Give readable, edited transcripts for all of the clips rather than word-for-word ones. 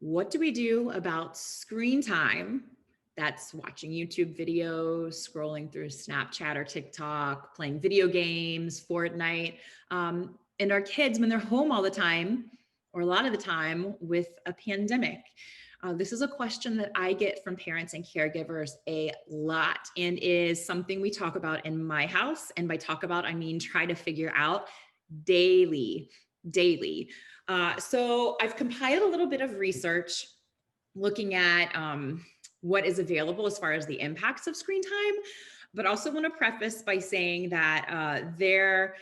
What do we do about screen time? That's watching YouTube videos, scrolling through Snapchat or TikTok, playing video games, Fortnite, and our kids when they're home all the time, or a lot of the time with a pandemic. This is a question that I get from parents and caregivers a lot, and is something we talk about in my house. And by talk about, I mean try to figure out daily. So I've compiled a little bit of research looking at what is available as far as the impacts of screen time, but also want to preface by saying that there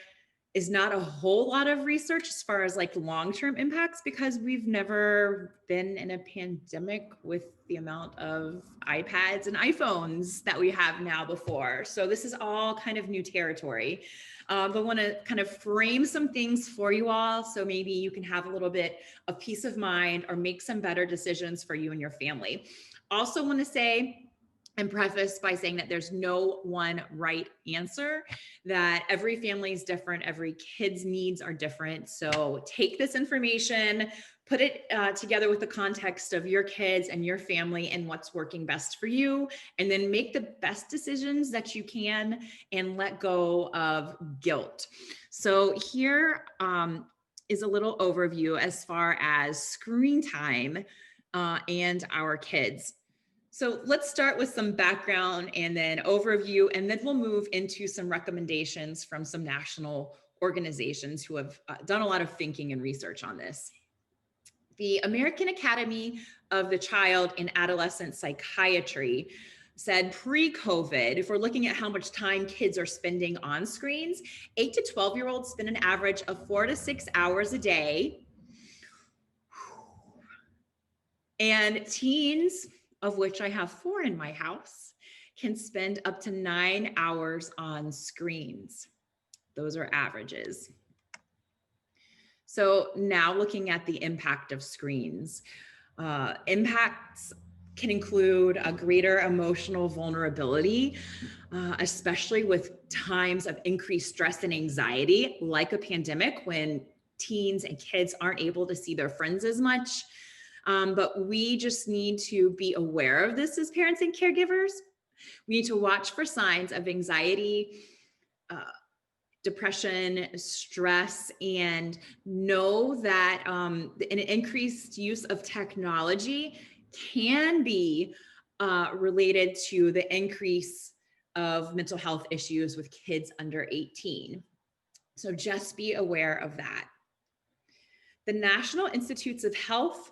is not a whole lot of research as far as like long-term impacts, because we've never been in a pandemic with the amount of iPads and iPhones that we have now before. So this is all kind of new territory. But want to kind of frame some things for you all, so maybe you can have a little bit of peace of mind or make some better decisions for you and your family. Also want to say and preface by saying that there's no one right answer, that every family is different, every kid's needs are different. So take this information, put it together with the context of your kids and your family and what's working best for you, and then make the best decisions that you can and let go of guilt. So here is a little overview as far as screen time and our kids. So let's start with some background and then overview, and then we'll move into some recommendations from some national organizations who have done a lot of thinking and research on this. The American Academy of the Child and Adolescent Psychiatry said pre-COVID, if we're looking at how much time kids are spending on screens, 8 to 12-year-olds spend an average of 4 to 6 hours a day. And teens, of which I have 4 in my house, can spend up to 9 hours on screens. Those are averages. So now looking at the impact of screens. Impacts can include a greater emotional vulnerability, especially with times of increased stress and anxiety, like a pandemic, when teens and kids aren't able to see their friends as much. But we just need to be aware of this as parents and caregivers. We need to watch for signs of anxiety, depression, stress, and know that an increased use of technology can be related to the increase of mental health issues with kids under 18. So just be aware of that. The National Institutes of Health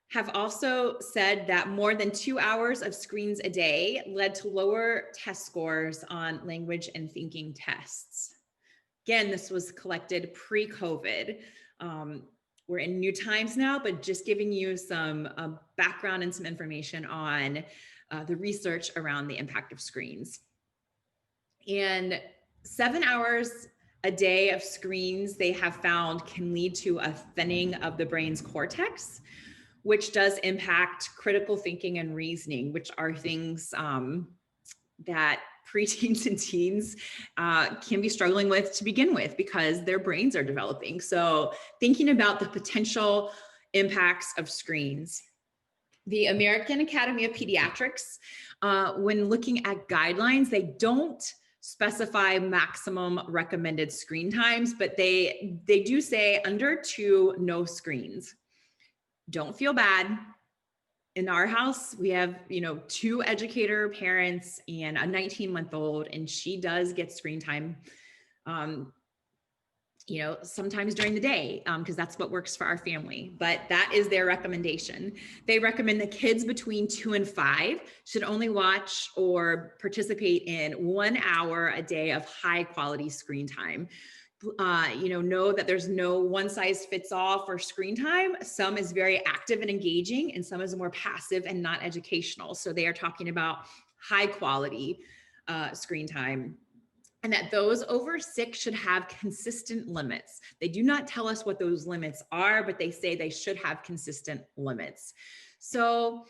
have also said that more than 2 hours of screens a day led to lower test scores on language and thinking tests. Again, this was collected pre-COVID. We're in new times now, but just giving you some background and some information on the research around the impact of screens. And 7 hours a day of screens, they have found, can lead to a thinning of the brain's cortex, which does impact critical thinking and reasoning, which are things that preteens and teens can be struggling with to begin with, because their brains are developing. So thinking about the potential impacts of screens. The American Academy of Pediatrics, when looking at guidelines, they don't specify maximum recommended screen times, but they do say under 2, no screens. Don't feel bad. In our house, we have, 2 educator parents and a 19-month-old, and she does get screen time, sometimes during the day, because that's what works for our family. But that is their recommendation. They recommend that kids between 2 and 5 should only watch or participate in 1 hour a day of high quality screen time. Know that there's no one size fits all for screen time. Some is very active and engaging, and some is more passive and not educational. So they are talking about high quality screen time, and that those over 6 should have consistent limits. They do not tell us what those limits are, but they say they should have consistent limits. So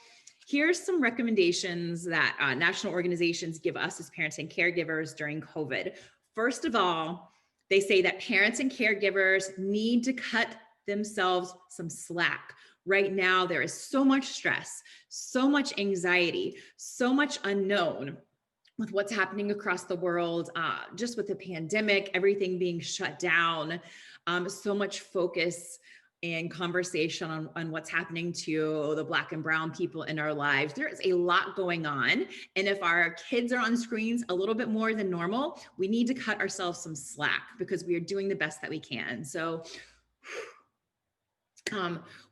here's some recommendations that national organizations give us as parents and caregivers during COVID. First of all, they say that parents and caregivers need to cut themselves some slack Right now, there is so much stress, so much anxiety, so much unknown with what's happening across the world, just with the pandemic, everything being shut down, so much focus and conversation on what's happening to the Black and Brown people in our lives. There is a lot going on. And if our kids are on screens a little bit more than normal, we need to cut ourselves some slack because we are doing the best that we can. So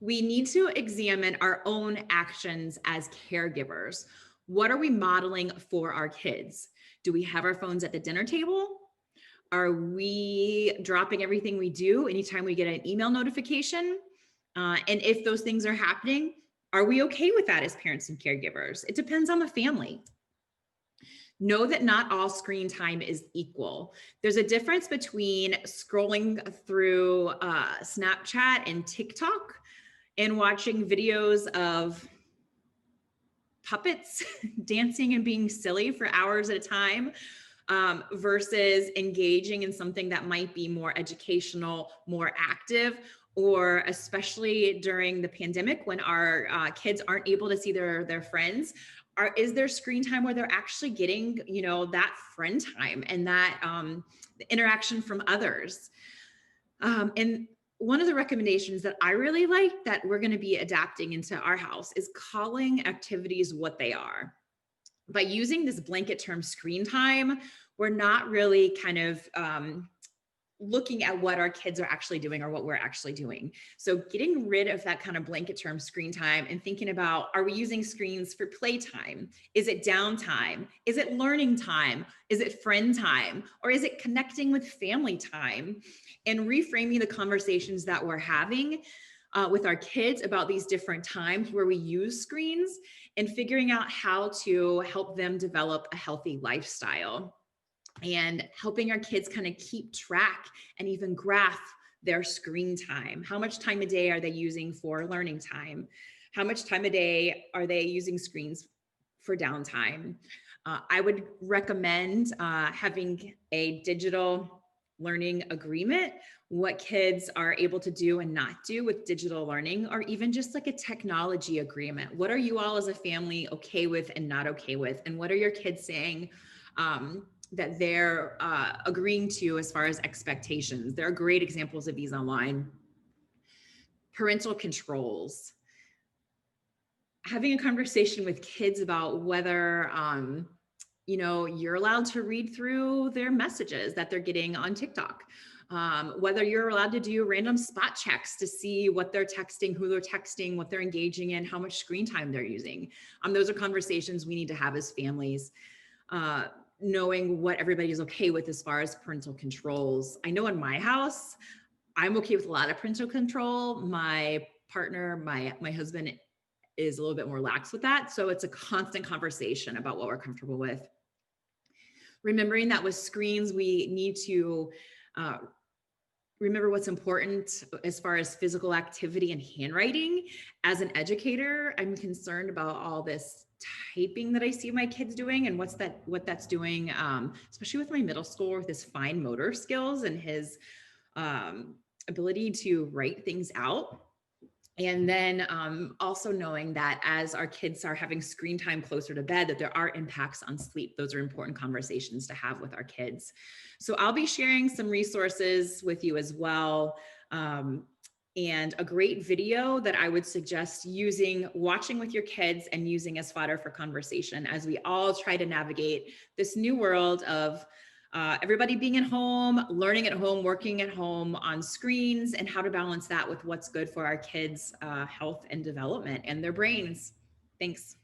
we need to examine our own actions as caregivers. What are we modeling for our kids? Do we have our phones at the dinner table? Are we dropping everything we do anytime we get an email notification? And if those things are happening, are we okay with that as parents and caregivers? It depends on the family. Know that not all screen time is equal. There's a difference between scrolling through Snapchat and TikTok and watching videos of puppets dancing and being silly for hours at a time versus engaging in something that might be more educational, more active, or especially during the pandemic when our kids aren't able to see their friends. Is there screen time where they're actually getting, that friend time and that interaction from others? And one of the recommendations that I really like that we're going to be adapting into our house is calling activities what they are. By using this blanket term screen time, we're not really kind of looking at what our kids are actually doing or what we're actually doing. So getting rid of that kind of blanket term screen time and thinking about, are we using screens for playtime? Is it downtime? Is it learning time? Is it friend time? Or is it connecting with family time? And reframing the conversations that we're having with our kids about these different times where we use screens and figuring out how to help them develop a healthy lifestyle and helping our kids kind of keep track and even graph their screen time. How much time a day are they using for learning time? How much time a day are they using screens for downtime? I would recommend having a digital learning agreement, what kids are able to do and not do with digital learning, or even just like a technology agreement. What are you all as a family okay with and not okay with? And what are your kids saying that they're agreeing to as far as expectations? There are great examples of these online. Parental controls. Having a conversation with kids about whether you're allowed to read through their messages that they're getting on TikTok. Whether you're allowed to do random spot checks to see what they're texting, who they're texting, what they're engaging in, how much screen time they're using. Those are conversations we need to have as families. Knowing what everybody is okay with as far as parental controls. I know in my house, I'm okay with a lot of parental control. My partner, my husband is a little bit more lax with that. So it's a constant conversation about what we're comfortable with. Remembering that with screens, we need to remember what's important as far as physical activity and handwriting. As an educator, I'm concerned about all this typing that I see my kids doing and what that's doing, especially with my middle schooler with his fine motor skills and his ability to write things out. And then also knowing that as our kids are having screen time closer to bed, that there are impacts on sleep. Those are important conversations to have with our kids. So I'll be sharing some resources with you as well. And a great video that I would suggest watching with your kids and using as fodder for conversation as we all try to navigate this new world of everybody being at home, learning at home, working at home on screens, and how to balance that with what's good for our kids' health and development and their brains. Thanks.